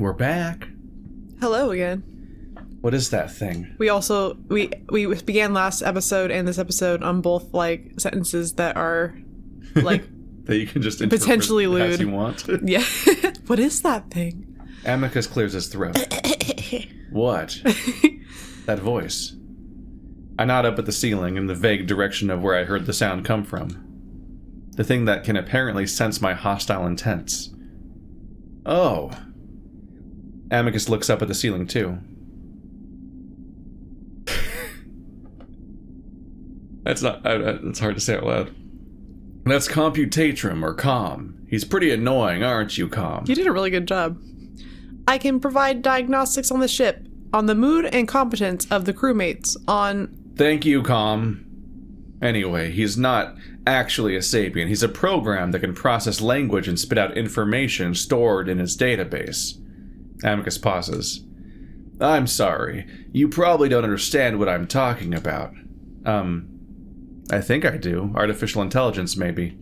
We're back. Hello again. What is that thing? We began last episode and this episode on both like sentences that are like that you can just potentially lewd as you want. Yeah. What is that thing? Amicus clears his throat. What? That voice. I nod up at the ceiling in the vague direction of where I heard the sound come from. The thing that can apparently sense my hostile intents. Oh. Amicus looks up at the ceiling too. It's hard to say out loud. That's Computatrum, or Com. He's pretty annoying, aren't you, Com? You did a really good job. I can provide diagnostics on the ship, on the mood and competence of the crewmates, on... Thank you, Com. Anyway, he's not actually a sapient. He's a program that can process language and spit out information stored in his database. Amicus pauses. I'm sorry. You probably don't understand what I'm talking about. I think I do. Artificial intelligence, maybe.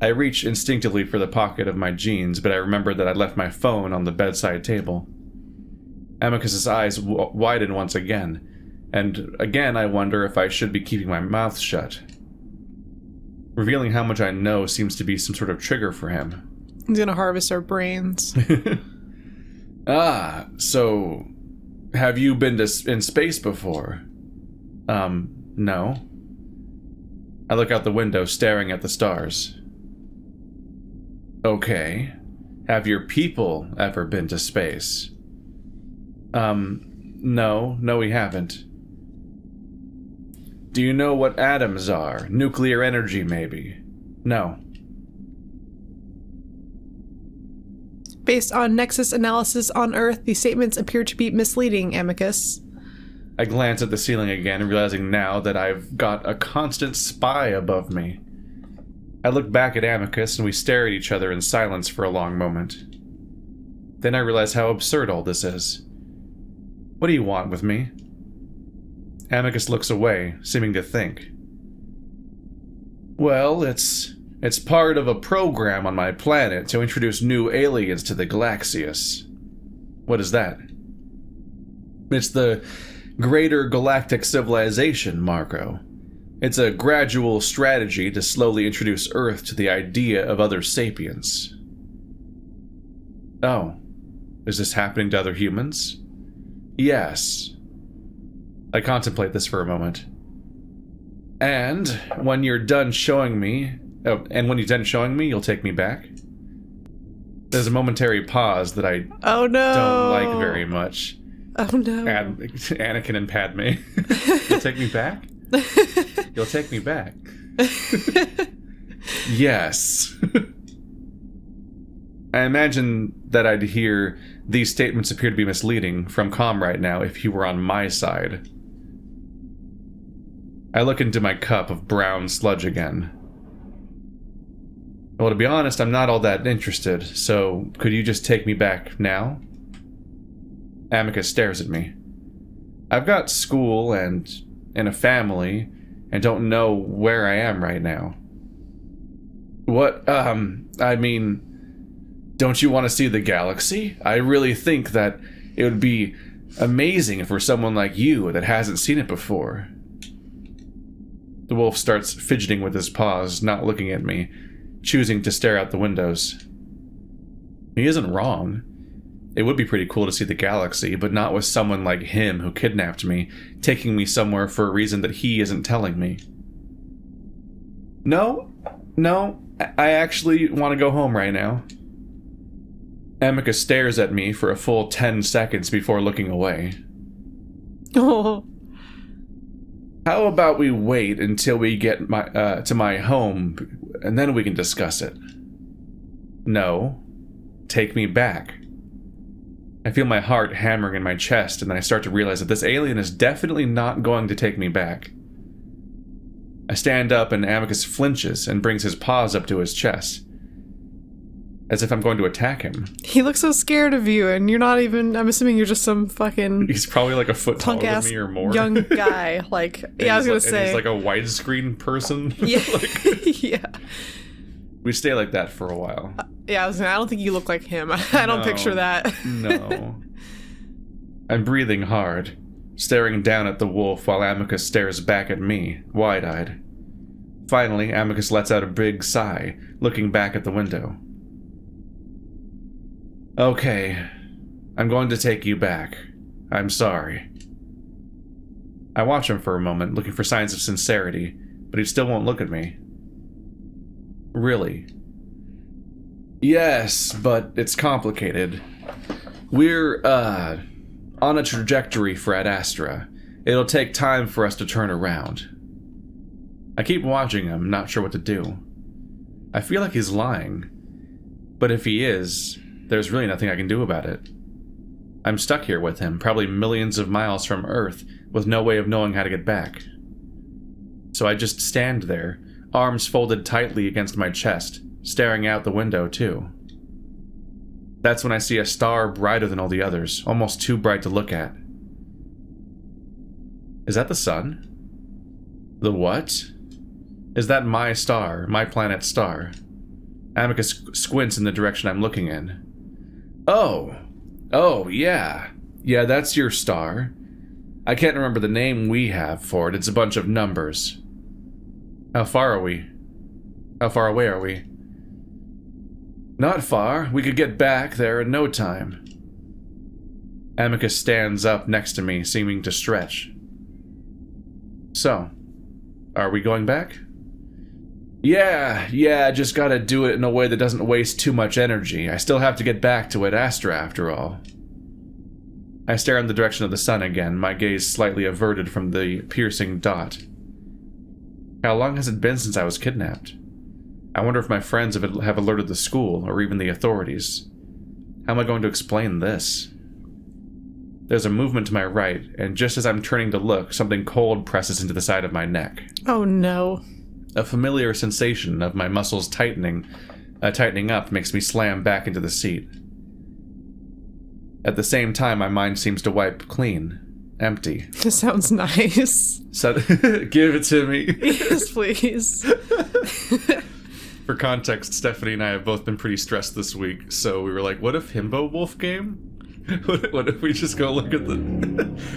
I reach instinctively for the pocket of my jeans, but I remember that I'd left my phone on the bedside table. Amicus's eyes widen once again, and again I wonder if I should be keeping my mouth shut. Revealing how much I know seems to be some sort of trigger for him. He's gonna harvest our brains. So have you been in space before? No. I look out the window, staring at the stars. Okay. Have your people ever been to space? No, we haven't. Do you know what atoms are? Nuclear energy, maybe? No. Based on Nexus analysis on Earth, these statements appear to be misleading, Amicus. I glance at the ceiling again, realizing now that I've got a constant spy above me. I look back at Amicus, and we stare at each other in silence for a long moment. Then I realize how absurd all this is. What do you want with me? Amicus looks away, seeming to think. Well, it's part of a program on my planet to introduce new aliens to the Galaxius. What is that? It's the Greater Galactic Civilization, Marrow. It's a gradual strategy to slowly introduce Earth to the idea of other sapiens. Oh, is this happening to other humans? Yes. I contemplate this for a moment. And when you're done showing me, you'll take me back? There's a momentary pause that I don't like very much. Oh no. Anakin and Padme. You'll take me back? You'll take me back. Yes. I imagine that I'd hear these statements appear to be misleading from Com right now if he were on my side. I look into my cup of brown sludge again. Well, to be honest, I'm not all that interested, so could you just take me back now? Amicus stares at me. I've got school and a family, and don't know where I am right now. What, I mean, don't you want to see the galaxy? I really think that it would be amazing for someone like you that hasn't seen it before. The wolf starts fidgeting with his paws, not looking at me, choosing to stare out the windows. He isn't wrong. It would be pretty cool to see the galaxy, but not with someone like him who kidnapped me, taking me somewhere for a reason that he isn't telling me. No, I actually want to go home right now. Amicus stares at me for a full 10 seconds before looking away. Oh. How about we wait until we get to my home, and then we can discuss it? No. Take me back. I feel my heart hammering in my chest, and then I start to realize that this alien is definitely not going to take me back. I stand up, and Amicus flinches and brings his paws up to his chest, as if I'm going to attack him. He looks so scared of you, and you're not even... I'm assuming you're just some fucking... He's probably like a foot taller than me or more. Young guy. Like, yeah, I was going to say... And he's like a widescreen person. Yeah. Yeah. We stay like that for a while. Yeah, I don't think you look like him. I don't picture that. No. I'm breathing hard, staring down at the wolf while Amicus stares back at me, wide-eyed. Finally, Amicus lets out a big sigh, looking back at the window. Okay, I'm going to take you back. I'm sorry. I watch him for a moment, looking for signs of sincerity, but he still won't look at me. Really? Yes, but it's complicated. We're, on a trajectory for Adastra. It'll take time for us to turn around. I keep watching him, not sure what to do. I feel like he's lying. But if he is, there's really nothing I can do about it. I'm stuck here with him, probably millions of miles from Earth, with no way of knowing how to get back. So I just stand there, arms folded tightly against my chest, staring out the window too. That's when I see a star brighter than all the others, almost too bright to look at. Is that the sun? The what? Is that my star, my planet's star? Amicus squints in the direction I'm looking in. Oh, yeah. Yeah, that's your star. I can't remember the name we have for it. It's a bunch of numbers. How far are we? How far away are we? Not far. We could get back there in no time. Amicus stands up next to me, seeming to stretch. So, are we going back? Yeah, just gotta do it in a way that doesn't waste too much energy. I still have to get back to Adastra after all. I stare in the direction of the sun again, my gaze slightly averted from the piercing dot. How long has it been since I was kidnapped? I wonder if my friends have alerted the school, or even the authorities. How am I going to explain this? There's a movement to my right, and just as I'm turning to look, something cold presses into the side of my neck. Oh no. A familiar sensation of my muscles tightening up makes me slam back into the seat. At the same time, my mind seems to wipe clean. Empty. This sounds nice. So, give it to me. Yes, please. For context, Stephanie and I have both been pretty stressed this week, so we were like, what if Himbo Wolf game? What if we just go look at the...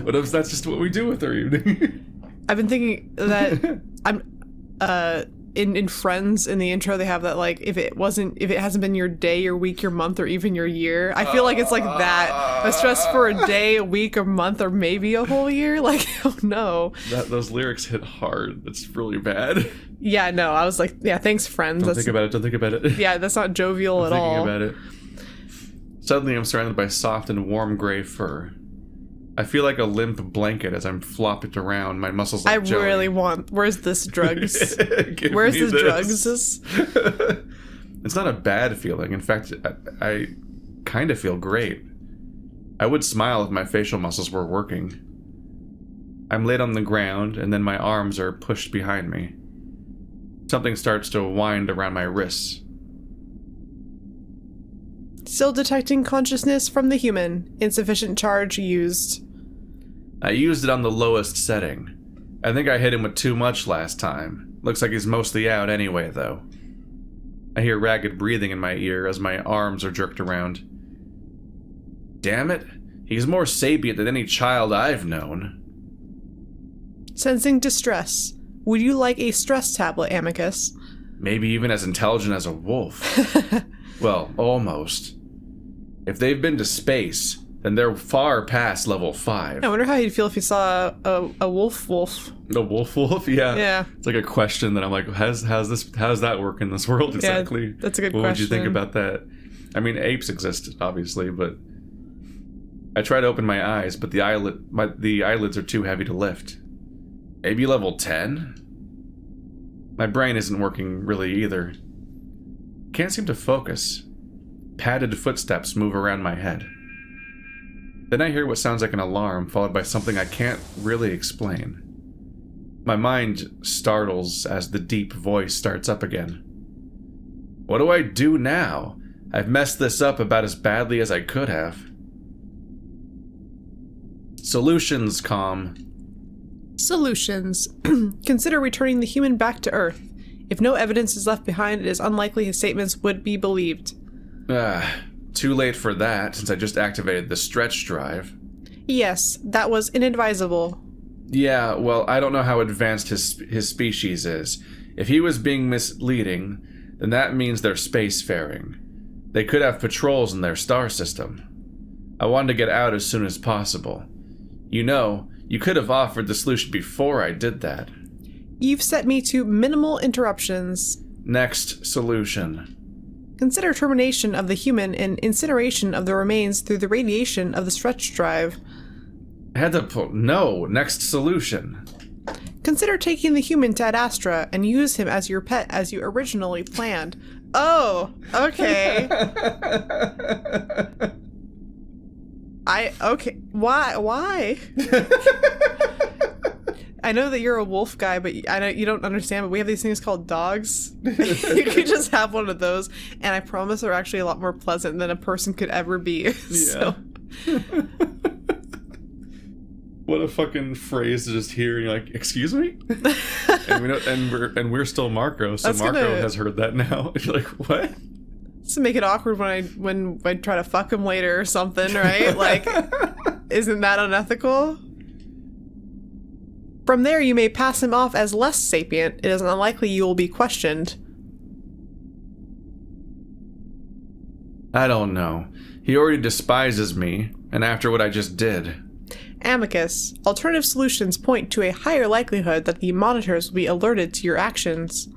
What if that's just what we do with our evening? I've been thinking that in Friends, in the intro, they have that, like, if it hasn't been your day, your week, your month, or even your year. I feel like it's like that. A stress for a day, a week, a month, or maybe a whole year. Like, oh no. Those lyrics hit hard. That's really bad. Yeah, no, I was like, yeah, thanks, Friends. Don't think about it. Yeah, that's not jovial at all. Thinking about it. Suddenly, I'm surrounded by soft and warm gray fur. I feel like a limp blanket as I'm flopped around, my muscles like jelly. Really want... Where's this drugs? Where's this drugs? It's not a bad feeling. In fact, I kind of feel great. I would smile if my facial muscles were working. I'm laid on the ground, and then my arms are pushed behind me. Something starts to wind around my wrists. Still detecting consciousness from the human. Insufficient charge used. I used it on the lowest setting. I think I hit him with too much last time. Looks like he's mostly out anyway, though. I hear ragged breathing in my ear as my arms are jerked around. Damn it, he's more sapient than any child I've known. Sensing distress. Would you like a stress tablet, Amicus? Maybe even as intelligent as a wolf. Well, almost. If they've been to space, then they're far past level 5. I wonder how he'd feel if he saw a wolf. A wolf? Yeah. Yeah. It's like a question that I'm like, how's that work in this world exactly? Yeah, that's a good question. What would you think about that? I mean, apes exist, obviously, but I try to open my eyes, but the eyelids are too heavy to lift. Maybe level 10? My brain isn't working really either. Can't seem to focus. Padded footsteps move around my head. Then I hear what sounds like an alarm, followed by something I can't really explain. My mind startles as the deep voice starts up again. What do I do now? I've messed this up about as badly as I could have. Solutions, Calm. Solutions. Consider returning the human back to Earth. If no evidence is left behind, it is unlikely his statements would be believed. Too late for that, since I just activated the stretch drive. Yes, that was inadvisable. Yeah, well, I don't know how advanced his species is. If he was being misleading, then that means they're spacefaring. They could have patrols in their star system. I wanted to get out as soon as possible. You know, you could have offered the solution before I did that. You've set me to minimal interruptions. Next solution. Consider termination of the human and incineration of the remains through the radiation of the stretch drive. No, next solution. Consider taking the human to Adastra and use him as your pet as you originally planned. Oh, okay. Okay. Why? I know that you're a wolf guy, but I know you don't understand, but we have these things called dogs. You could just have one of those, and I promise they're actually a lot more pleasant than a person could ever be. Yeah. What a fucking phrase to just hear, and you're like, excuse me? and we're still Marrow, so Marrow has heard that now. You're like, what? To make it awkward when I try to fuck him later or something, right? Like, isn't that unethical? From there, you may pass him off as less sapient. It is unlikely you will be questioned. I don't know. He already despises me, and after what I just did. Amicus, alternative solutions point to a higher likelihood that the monitors will be alerted to your actions.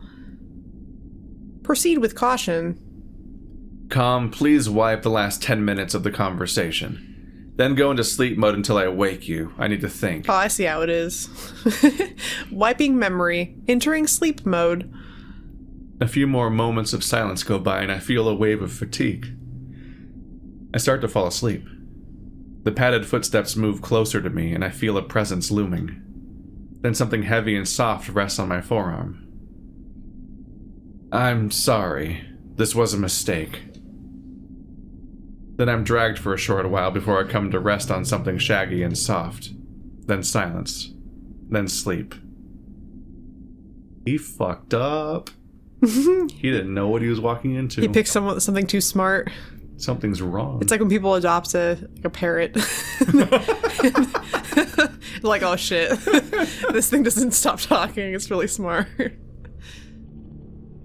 Proceed with caution. Calm, please wipe the last 10 minutes of the conversation. Then go into sleep mode until I wake you. I need to think. Oh, I see how it is. Wiping memory. Entering sleep mode. A few more moments of silence go by and I feel a wave of fatigue. I start to fall asleep. The padded footsteps move closer to me and I feel a presence looming. Then something heavy and soft rests on my forearm. I'm sorry. This was a mistake. Then I'm dragged for a short while before I come to rest on something shaggy and soft. Then silence. Then sleep. He fucked up. He didn't know what he was walking into. He picked something too smart. Something's wrong. It's like when people adopt a parrot. Like, oh shit. This thing doesn't stop talking. It's really smart.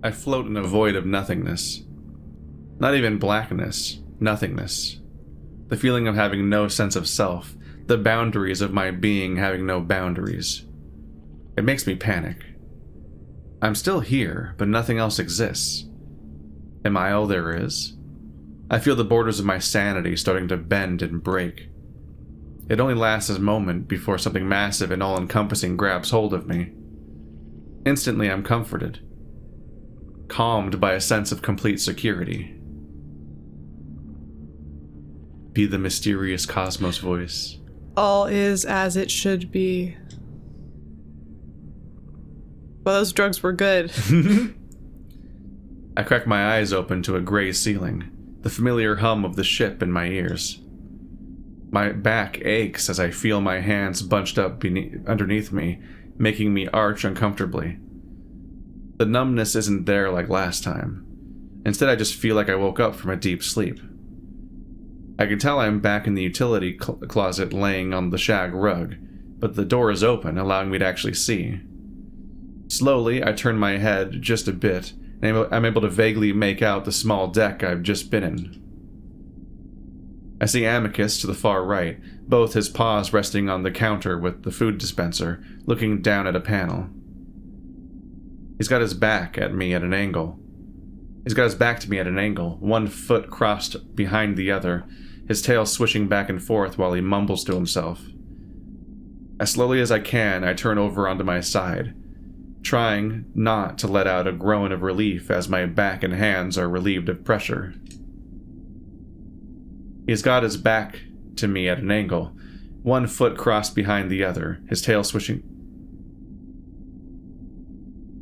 I float in a void of nothingness. Not even blackness. Nothingness. The feeling of having no sense of self. The boundaries of my being having no boundaries. It makes me panic. I'm still here, but nothing else exists. Am I all there is? I feel the borders of my sanity starting to bend and break. It only lasts a moment before something massive and all-encompassing grabs hold of me. Instantly, I'm comforted. Calmed by a sense of complete security. Be the mysterious cosmos voice. All is as it should be. Well, those drugs were good. I crack my eyes open to a gray ceiling, the familiar hum of the ship in my ears. My back aches as I feel my hands bunched up underneath me, making me arch uncomfortably. The numbness isn't there like last time. Instead, I just feel like I woke up from a deep sleep. I can tell I'm back in the utility closet laying on the shag rug, but the door is open, allowing me to actually see. Slowly, I turn my head just a bit, and I'm able to vaguely make out the small deck I've just been in. I see Amicus to the far right, both his paws resting on the counter with the food dispenser, looking down at a panel. He's got his back at me at an angle. He's got his back to me at an angle, one foot crossed behind the other, his tail swishing back and forth while he mumbles to himself. As slowly as I can, I turn over onto my side, trying not to let out a groan of relief as my back and hands are relieved of pressure. He's got his back to me at an angle, one foot crossed behind the other, his tail swishing.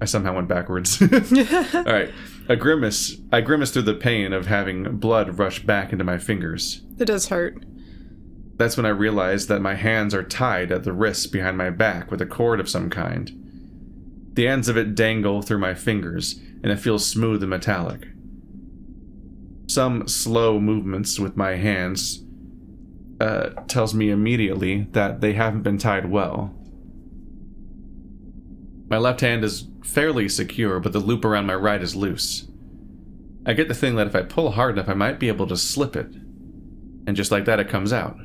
I somehow went backwards. Alright. I grimace through the pain of having blood rush back into my fingers. It does hurt. That's when I realize that my hands are tied at the wrists behind my back with a cord of some kind. The ends of it dangle through my fingers, and it feels smooth and metallic. Some slow movements with my hands tells me immediately that they haven't been tied well. My left hand is fairly secure, but the loop around my right is loose. I get the feeling that if I pull hard enough, I might be able to slip it. And just like that, it comes out.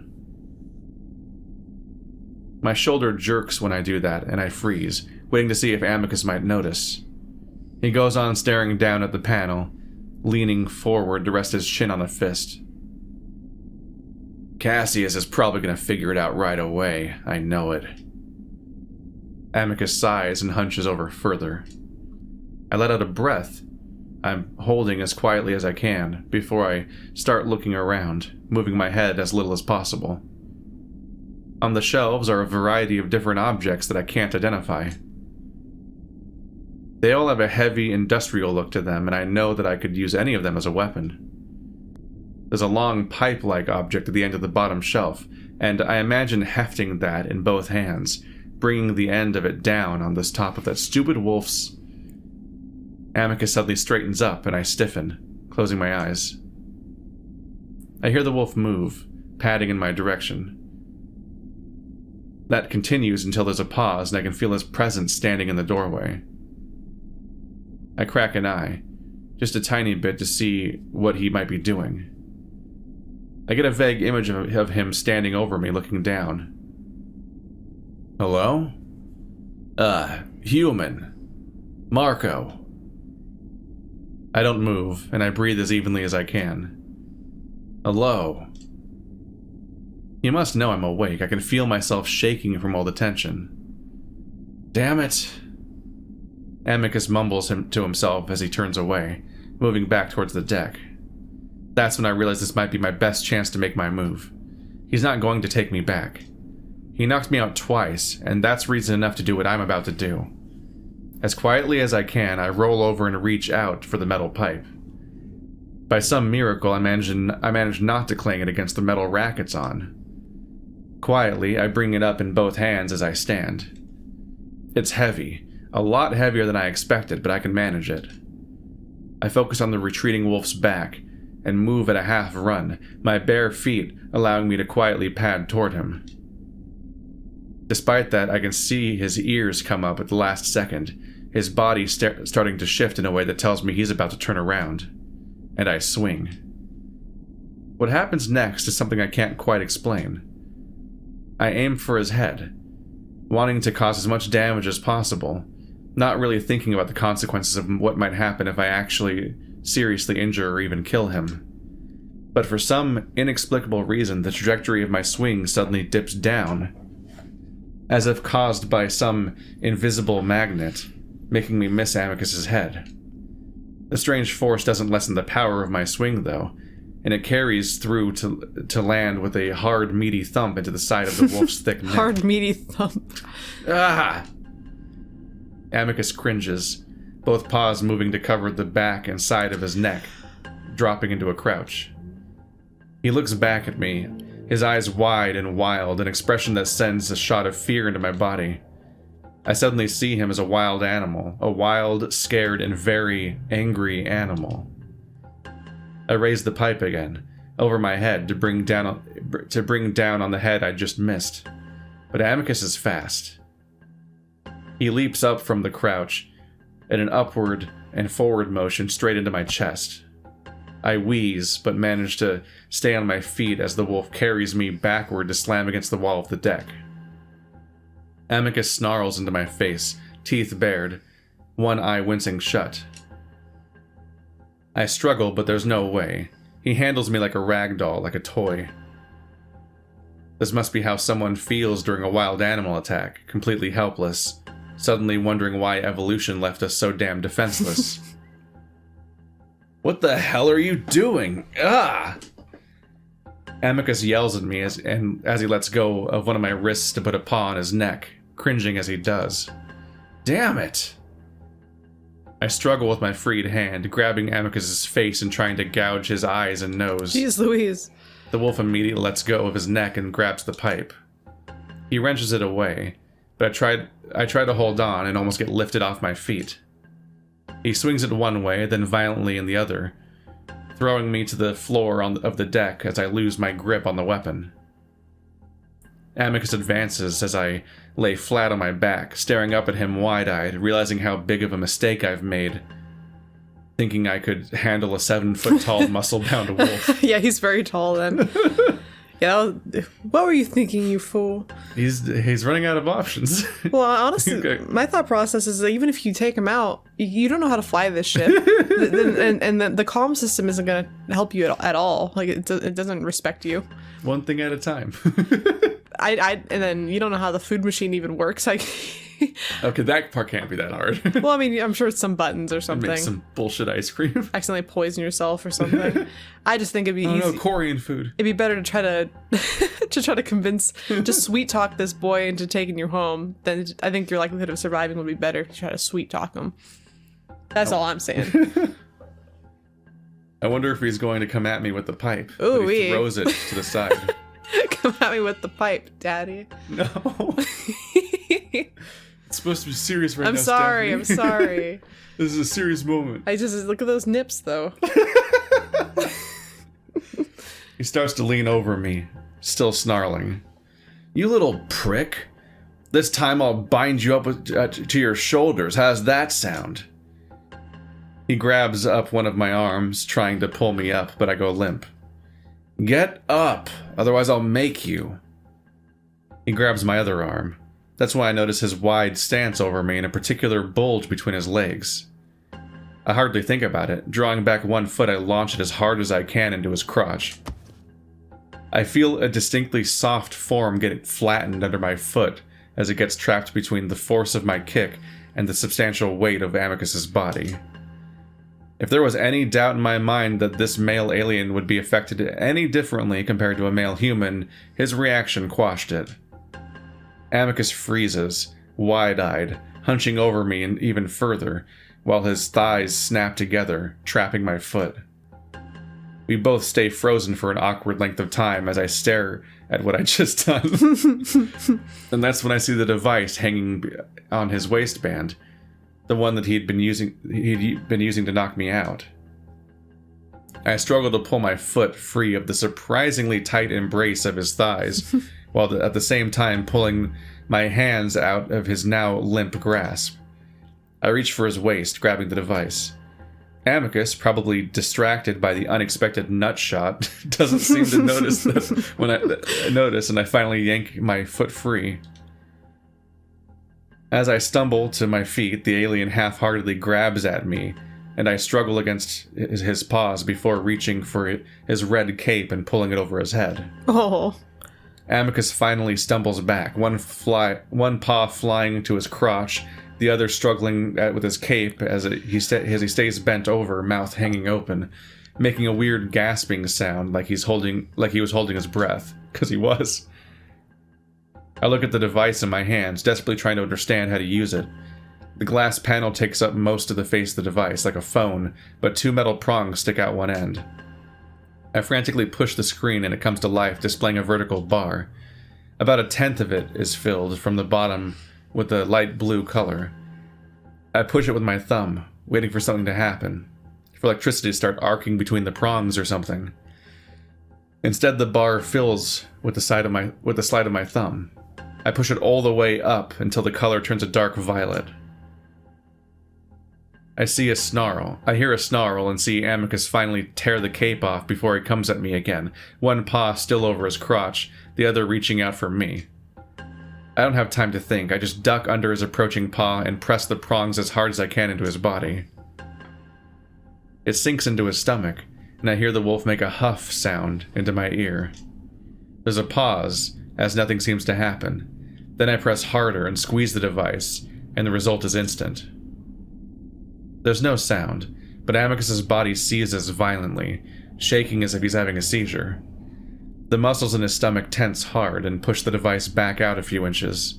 My shoulder jerks when I do that, and I freeze, waiting to see if Amicus might notice. He goes on staring down at the panel, leaning forward to rest his chin on a fist. Cassius is probably going to figure it out right away, I know it. Amicus sighs and hunches over further. I let out a breath. I'm holding as quietly as I can before I start looking around, moving my head as little as possible. On the shelves are a variety of different objects that I can't identify. They all have a heavy industrial look to them, and I know that I could use any of them as a weapon. There's a long pipe-like object at the end of the bottom shelf, and I imagine hefting that in both hands, bringing the end of it down on this top of that stupid wolf's... Amicus suddenly straightens up, and I stiffen, closing my eyes. I hear the wolf move, padding in my direction. That continues until there's a pause, and I can feel his presence standing in the doorway. I crack an eye, just a tiny bit to see what he might be doing. I get a vague image of him standing over me, looking down. Hello? Human. Marco. I don't move, and I breathe as evenly as I can. Hello. You must know I'm awake. I can feel myself shaking from all the tension. Damn it. Amicus mumbles to himself as he turns away, moving back towards the deck. That's when I realize this might be my best chance to make my move. He's not going to take me back. He knocked me out twice, and that's reason enough to do what I'm about to do. As quietly as I can, I roll over and reach out for the metal pipe. By some miracle, I manage not to clang it against the metal rack it's on. Quietly, I bring it up in both hands as I stand. It's heavy, a lot heavier than I expected, but I can manage it. I focus on the retreating wolf's back and move at a half run, my bare feet allowing me to quietly pad toward him. Despite that, I can see his ears come up at the last second, his body starting to shift in a way that tells me he's about to turn around. And I swing. What happens next is something I can't quite explain. I aim for his head, wanting to cause as much damage as possible, not really thinking about the consequences of what might happen if I actually seriously injure or even kill him. But for some inexplicable reason, the trajectory of my swing suddenly dips down, as if caused by some invisible magnet, making me miss Amicus's head. The strange force doesn't lessen the power of my swing, though, and it carries through to land with a hard, meaty thump into the side of the wolf's thick neck. Hard, meaty thump. Ah! Amicus cringes, both paws moving to cover the back and side of his neck, dropping into a crouch. He looks back at me, his eyes wide and wild, an expression that sends a shot of fear into my body. I suddenly see him as a wild animal, a wild, scared, and very angry animal. I raise the pipe again, over my head to bring down on the head I just missed. But Amicus is fast. He leaps up from the crouch, in an upward and forward motion straight into my chest. I wheeze, but manage to stay on my feet as the wolf carries me backward to slam against the wall of the deck. Amicus snarls into my face, teeth bared, one eye wincing shut. I struggle, but there's no way. He handles me like a rag doll, like a toy. This must be how someone feels during a wild animal attack, completely helpless, suddenly wondering why evolution left us so damn defenseless. What the hell are you doing? Ah! Amicus yells at me as he lets go of one of my wrists to put a paw on his neck, cringing as he does. Damn it! I struggle with my freed hand, grabbing Amicus's face and trying to gouge his eyes and nose. Jeez Louise. The wolf immediately lets go of his neck and grabs the pipe. He wrenches it away, but I try to hold on and almost get lifted off my feet. He swings it one way, then violently in the other, throwing me to the floor of the deck as I lose my grip on the weapon. Amicus advances as I lay flat on my back, staring up at him wide-eyed, realizing how big of a mistake I've made, thinking I could handle a 7-foot-tall, muscle-bound wolf. Yeah, he's very tall then. Yeah, what were you thinking, you fool? He's running out of options. Well, honestly, Okay. my thought process is that even if you take him out, you don't know how to fly this ship, and the comm system isn't going to help you at all. Like it doesn't respect you. One thing at a time. And then you don't know how the food machine even works. Like, Okay, that part can't be that hard. well, I mean, I'm sure it's some buttons or something. Make some bullshit ice cream. Accidentally poison yourself or something. I just think it'd be Oh easy. no, Korean food. It'd be better to try to just sweet talk this boy into taking you home. Then I think your likelihood of surviving would be better if you try to sweet talk him. That's all I'm saying. I wonder if he's going to come at me with the pipe. Ooh, But he wee. throws it to the side. Come at me with the pipe, daddy. No. It's supposed to be serious right I'm now, sorry. I'm Stephanie. sorry. This is a serious moment. I just look at those nips though. He starts to lean over me, still snarling. You little prick. This time I'll bind you up to your shoulders. How's that sound? He grabs up one of my arms, trying to pull me up, but I go limp. Get up, otherwise I'll make you. He grabs my other arm. That's when I notice his wide stance over me and a particular bulge between his legs. I hardly think about it. Drawing back one foot, I launch it as hard as I can into his crotch. I feel a distinctly soft form get flattened under my foot as it gets trapped between the force of my kick and the substantial weight of Amicus's body. If there was any doubt in my mind that this male alien would be affected any differently compared to a male human, his reaction quashed it. Amicus freezes, wide-eyed, hunching over me and even further, while his thighs snap together, trapping my foot. We both stay frozen for an awkward length of time as I stare at what I just done. And that's when I see the device hanging on his waistband, the one that he'd been using to knock me out. I struggle to pull my foot free of the surprisingly tight embrace of his thighs, while at the same time pulling my hands out of his now limp grasp. I reach for his waist, grabbing the device. Amicus, probably distracted by the unexpected nut shot, doesn't seem to notice that when I notice, and I finally yank my foot free. As I stumble to my feet, the alien half-heartedly grabs at me, and I struggle against his paws before reaching for his red cape and pulling it over his head. Oh. Amicus finally stumbles back, one paw flying to his crotch, the other struggling with his cape as he stays bent over, mouth hanging open, making a weird gasping sound like he was holding his breath, because he was. I look at the device in my hands, desperately trying to understand how to use it. The glass panel takes up most of the face of the device, like a phone, but two metal prongs stick out one end. I frantically push the screen and it comes to life, displaying a vertical bar. About a tenth of it is filled from the bottom with a light blue color. I push it with my thumb, waiting for something to happen, for electricity to start arcing between the prongs or something. Instead, the bar fills with the slide of my thumb. I push it all the way up until the color turns a dark violet. I hear a snarl and see Amicus finally tear the cape off before he comes at me again, one paw still over his crotch, the other reaching out for me. I don't have time to think, I just duck under his approaching paw and press the prongs as hard as I can into his body. It sinks into his stomach, and I hear the wolf make a huff sound into my ear. There's a pause, as nothing seems to happen. Then I press harder and squeeze the device, and the result is instant. There's no sound, but Amicus's body seizes violently, shaking as if he's having a seizure. The muscles in his stomach tense hard and push the device back out a few inches.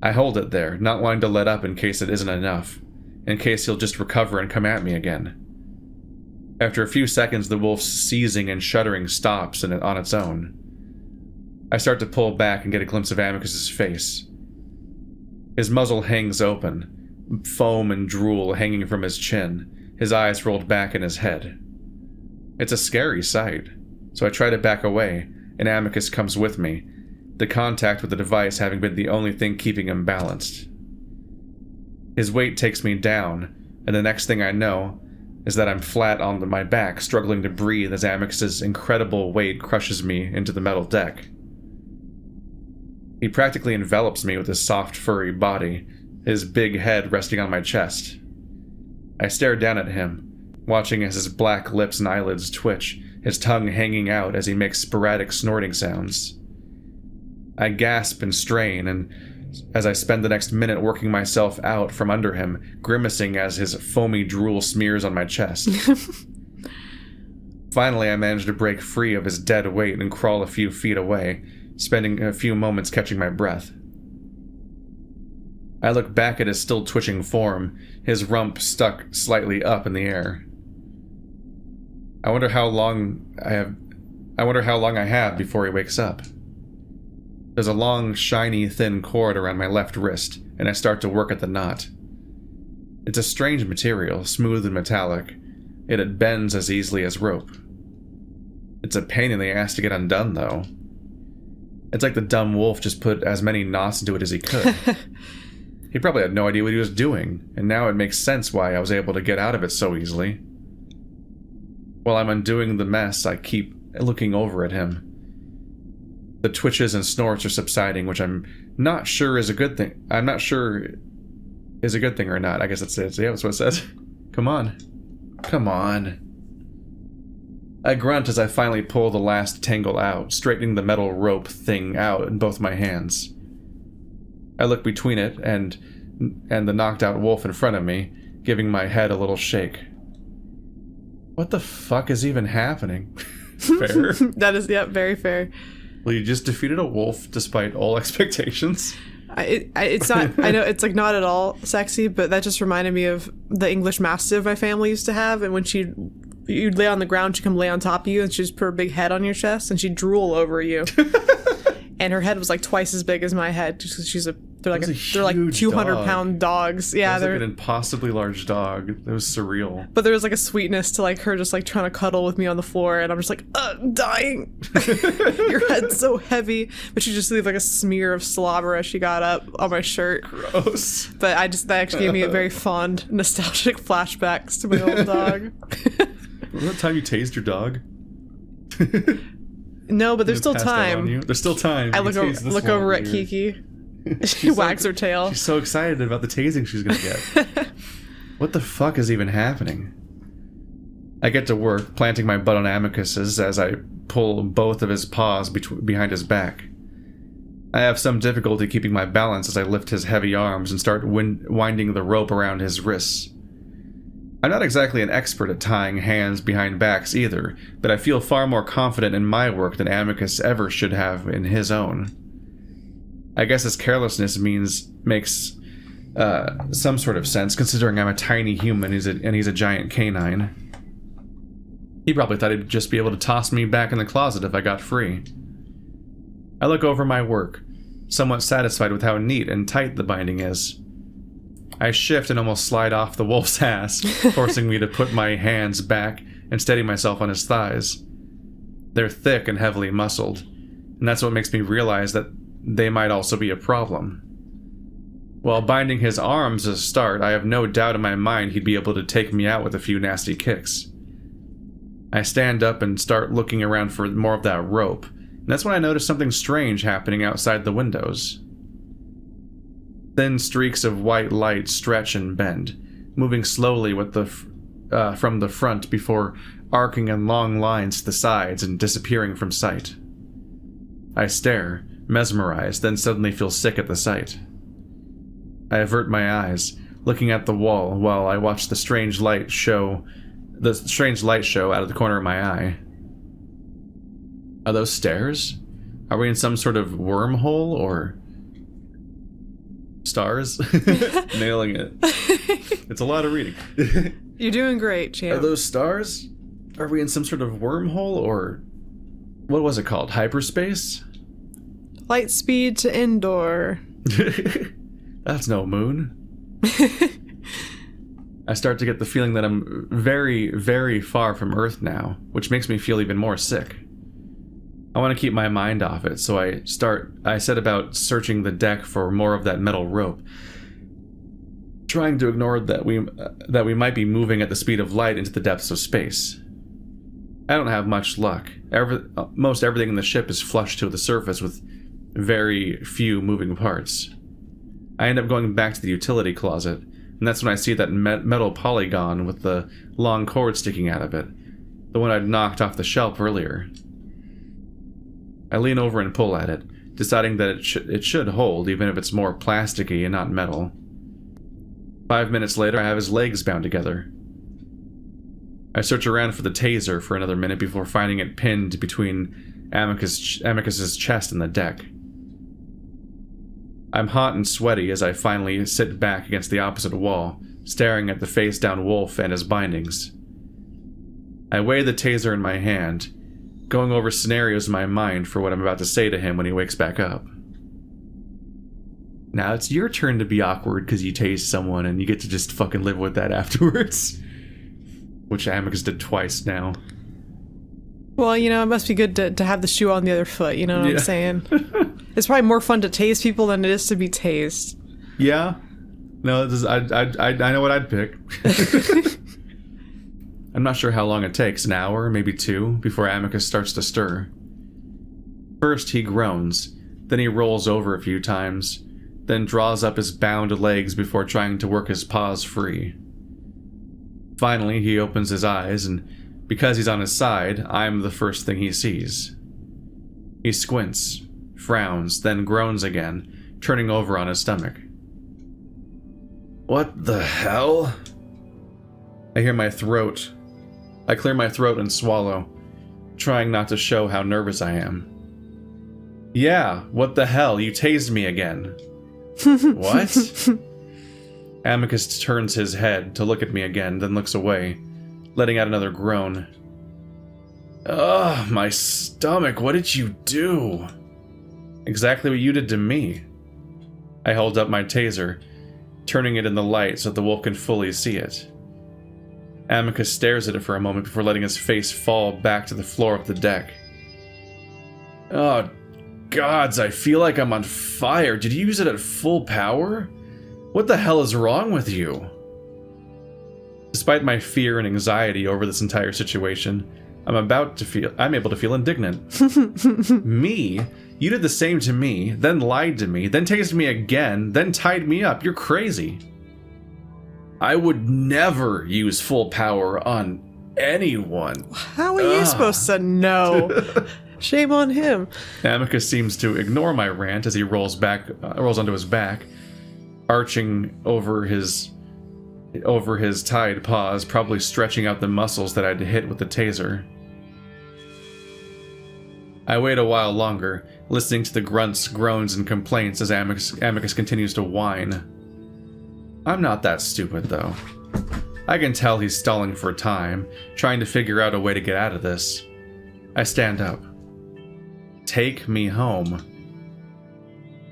I hold it there, not wanting to let up in case it isn't enough, in case he'll just recover and come at me again. After a few seconds, the wolf's seizing and shuddering stops on its own. I start to pull back and get a glimpse of Amicus's face. His muzzle hangs open, foam and drool hanging from his chin, his eyes rolled back in his head. It's a scary sight, so I try to back away, and Amicus comes with me, the contact with the device having been the only thing keeping him balanced. His weight takes me down, and the next thing I know is that I'm flat on my back, struggling to breathe as Amicus's incredible weight crushes me into the metal deck. He practically envelops me with his soft, furry body, his big head resting on my chest. I stare down at him, watching as his black lips and eyelids twitch, his tongue hanging out as he makes sporadic snorting sounds. I gasp and strain, and as I spend the next minute working myself out from under him, grimacing as his foamy drool smears on my chest. Finally, I manage to break free of his dead weight and crawl a few feet away, spending a few moments catching my breath. I look back at his still twitching form, his rump stuck slightly up in the air. I wonder how long I have before he wakes up. There's a long, shiny, thin cord around my left wrist, and I start to work at the knot. It's a strange material, smooth and metallic, yet it bends as easily as rope. It's a pain in the ass to get undone, though. It's like the dumb wolf just put as many knots into it as he could. He probably had no idea what he was doing, and now it makes sense why I was able to get out of it so easily. While I'm undoing the mess, I keep looking over at him. The twitches and snorts are subsiding, which I'm not sure is a good thing. I'm not sure is a good thing or not. I guess that's it. Yeah, that's what it says. Come on. Come on. I grunt as I finally pull the last tangle out, straightening the metal rope thing out in both my hands. I look between it and the knocked out wolf in front of me, giving my head a little shake. What the fuck is even happening? Fair? That is, yeah, very fair. Well, you just defeated a wolf despite all expectations. It's not, I know it's like not at all sexy, but that just reminded me of the English Mastiff my family used to have, and when you'd lay on the ground, she'd come lay on top of you, and she'd just put her big head on your chest, and she'd drool over you. And her head was like twice as big as my head, just because they're like 200-pound dogs. Yeah, they're like an impossibly large dog. It was surreal. But there was like a sweetness to like her just like trying to cuddle with me on the floor, and I'm just like, I'm dying. Your head's so heavy. But she just leave like a smear of slobber as she got up on my shirt. Gross. But that actually gave me a very fond, nostalgic flashbacks to my old dog. Remember that time you tased your dog? No, but there's still time. There's still time. I look over at Kiki. She wags her tail. She's so excited about the tasing she's gonna get. What the fuck is even happening? I get to work, planting my butt on Amicus's as I pull both of his paws behind his back. I have some difficulty keeping my balance as I lift his heavy arms and start winding the rope around his wrists. I'm not exactly an expert at tying hands behind backs either, but I feel far more confident in my work than Amicus ever should have in his own. I guess his carelessness makes some sort of sense, considering I'm a tiny human and he's a giant canine. He probably thought he'd just be able to toss me back in the closet if I got free. I look over my work, somewhat satisfied with how neat and tight the binding is. I shift and almost slide off the wolf's ass, forcing me to put my hands back and steady myself on his thighs. They're thick and heavily muscled, and that's what makes me realize that they might also be a problem. While binding his arms as a start, I have no doubt in my mind he'd be able to take me out with a few nasty kicks. I stand up and start looking around for more of that rope, and that's when I notice something strange happening outside the windows. Thin streaks of white light stretch and bend, moving slowly from the front before arcing in long lines to the sides and disappearing from sight. I stare, mesmerized, then suddenly feel sick at the sight. I avert my eyes, looking at the wall while I watch the strange light show out of the corner of my eye. Are those stairs? Are we in some sort of wormhole or stars? Nailing it. It's a lot of reading. You're doing great, champ. Are those stars? Are we in some sort of wormhole or what was it called? Hyperspace? Light speed to indoor. That's That's no moon. I start to get the feeling that I'm very, very far from Earth now, which makes me feel even more sick. I want to keep my mind off it, so I set about searching the deck for more of that metal rope, trying to ignore that we might be moving at the speed of light into the depths of space. I don't have much luck. Most everything in the ship is flushed to the surface with very few moving parts. I end up going back to the utility closet, and that's when I see that metal polygon with the long cord sticking out of it, the one I'd knocked off the shelf earlier. I lean over and pull at it, deciding that it should hold, even if it's more plasticky and not metal. 5 minutes later, I have his legs bound together. I search around for the taser for another minute before finding it pinned between Amicus's chest and the deck. I'm hot and sweaty as I finally sit back against the opposite wall, staring at the face-down wolf and his bindings. I weigh the taser in my hand, going over scenarios in my mind for what I'm about to say to him when he wakes back up. Now it's your turn to be awkward because you tased someone and you get to just fucking live with that afterwards. Which Amicus did twice now. Well, it must be good to have the shoe on the other foot, you know what I'm saying? It's probably more fun to tase people than it is to be tased. Yeah. No, I know what I'd pick. I'm not sure how long it takes, an hour, maybe 2, before Amicus starts to stir. First he groans, then he rolls over a few times, then draws up his bound legs before trying to work his paws free. Finally, he opens his eyes, and because he's on his side, I'm the first thing he sees. He squints, frowns, then groans again, turning over on his stomach. What the hell? I hear my throat. I clear my throat and swallow, trying not to show how nervous I am. Yeah, what the hell? You tased me again. What? Amicus turns his head to look at me again, then looks away, letting out another groan. Ugh, my stomach, what did you do? Exactly what you did to me. I hold up my taser, turning it in the light so that the wolf can fully see it. Amicus stares at it for a moment before letting his face fall back to the floor of the deck. Oh, gods, I feel like I'm on fire. Did you use it at full power? What the hell is wrong with you? Despite my fear and anxiety over this entire situation, I'm able to feel indignant. Me? You did the same to me, then lied to me, then tased me again, then tied me up. You're crazy. I would never use full power on anyone. How are you supposed to know? Shame on him. Amicus seems to ignore my rant as he rolls onto his back, arching over his tied paws, probably stretching out the muscles that I'd hit with the taser. I wait a while longer, listening to the grunts, groans, and complaints as Amicus continues to whine. I'm not that stupid, though. I can tell he's stalling for time, trying to figure out a way to get out of this. I stand up. Take me home.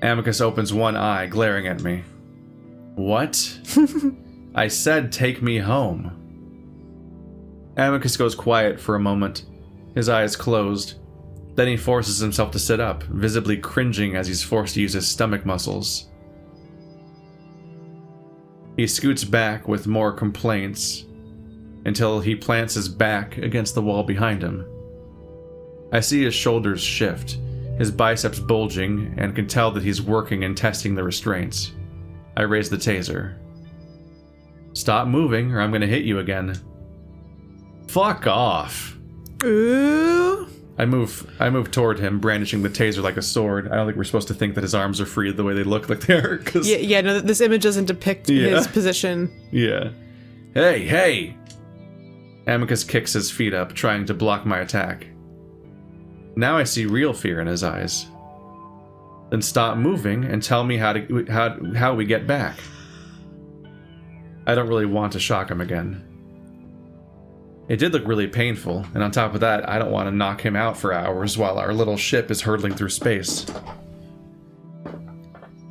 Amicus opens one eye, glaring at me. What? I said take me home. Amicus goes quiet for a moment, his eyes closed. Then he forces himself to sit up, visibly cringing as he's forced to use his stomach muscles. He scoots back with more complaints, until he plants his back against the wall behind him. I see his shoulders shift, his biceps bulging, and can tell that he's working and testing the restraints. I raise the taser. Stop moving, or I'm gonna hit you again. Fuck off. Ooh. I move toward him, brandishing the taser like a sword. I don't think we're supposed to think that his arms are free the way they look like they are. No, this image doesn't depict his position. Yeah. Hey! Amicus kicks his feet up, trying to block my attack. Now I see real fear in his eyes. Then stop moving and tell me how we get back. I don't really want to shock him again. It did look really painful, and on top of that, I don't want to knock him out for hours while our little ship is hurtling through space.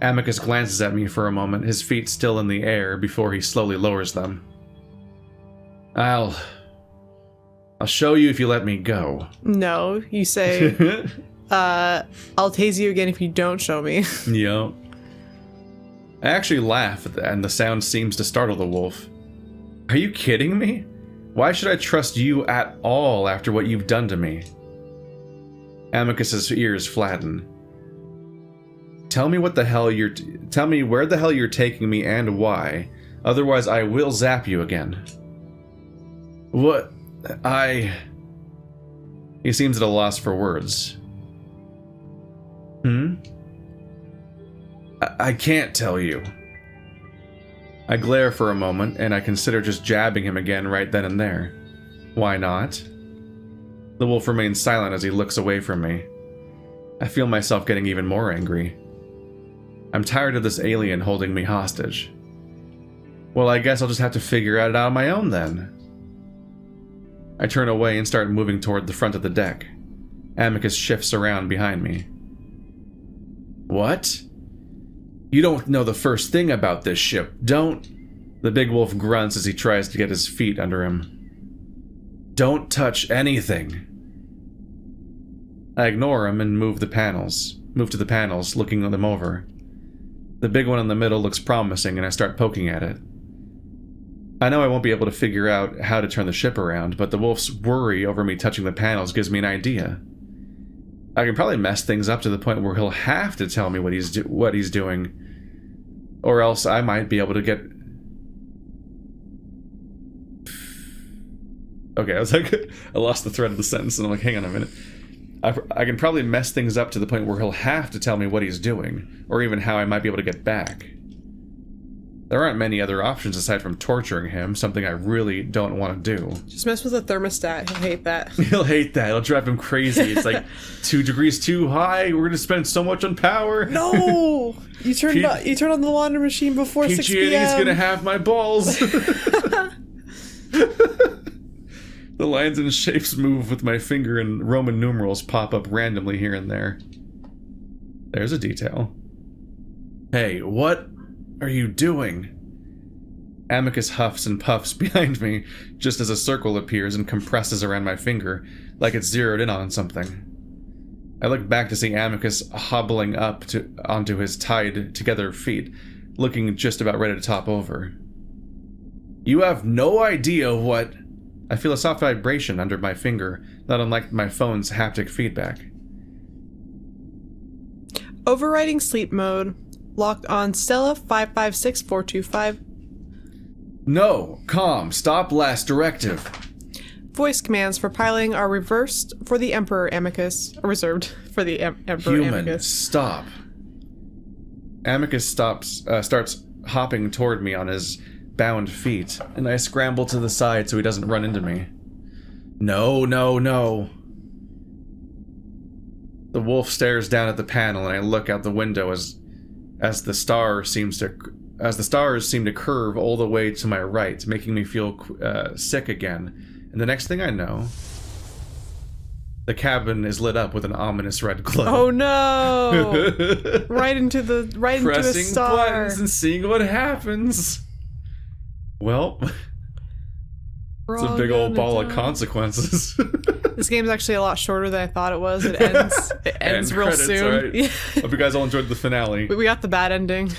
Amicus glances at me for a moment, his feet still in the air before he slowly lowers them. I'll show you if you let me go. No, you say, I'll tase you again if you don't show me. Yep. I actually laugh, and the sound seems to startle the wolf. Are you kidding me? Why should I trust you at all after what you've done to me? Amicus's ears flatten. Tell me where the hell you're taking me and why. Otherwise, I will zap you again. What? He seems at a loss for words. I can't tell you. I glare for a moment, and I consider just jabbing him again right then and there. Why not? The wolf remains silent as he looks away from me. I feel myself getting even more angry. I'm tired of this alien holding me hostage. Well, I guess I'll just have to figure it out on my own then. I turn away and start moving toward the front of the deck. Amicus shifts around behind me. What? You don't know the first thing about this ship, don't... The big wolf grunts as he tries to get his feet under him. Don't touch anything. I ignore him and move to the panels, looking them over. The big one in the middle looks promising, and I start poking at it. I know I won't be able to figure out how to turn the ship around, but the wolf's worry over me touching the panels gives me an idea. I can probably mess things up to the point where he'll have to tell me what he's doing. Or else I might be able to get... Okay, I was like, I lost the thread of the sentence, and I'm like, hang on a minute. I can probably mess things up to the point where he'll have to tell me what he's doing, or even how I might be able to get back. There aren't many other options aside from torturing him, something I really don't want to do. Just mess with the thermostat. He'll hate that. He'll hate that. It'll drive him crazy. It's like 2 degrees too high. We're going to spend so much on power. No! You turned on the laundry machine before 6 p.m. PG&E's going to have my balls. The lines and shapes move with my finger, and Roman numerals pop up randomly here and there. There's a detail. Hey, what are you doing? Amicus huffs and puffs behind me, just as a circle appears and compresses around my finger, like it's zeroed in on something. I look back to see Amicus hobbling up onto his tied-together feet, looking just about ready to top over. You have no idea what... I feel a soft vibration under my finger, not unlike my phone's haptic feedback. Overriding sleep mode. Locked on Stella 556425. No, calm, stop last directive. Voice commands for piloting are reversed for the Emperor Amicus, or reserved for the Emperor Human, Amicus. stop. Amicus starts hopping toward me on his bound feet, and I scramble to the side so he doesn't run into me. No, no, no. The wolf stares down at the panel, and I look out the window as the stars seem to curve all the way to my right, making me feel sick again. And the next thing I know, the cabin is lit up with an ominous red glow. Oh no! right into a star. Pressing buttons and seeing what happens. Well, it's a big old ball of consequences. This game's actually a lot shorter than I thought it was. It ends real credits, soon. Right. Hope you guys all enjoyed the finale. We got the bad ending.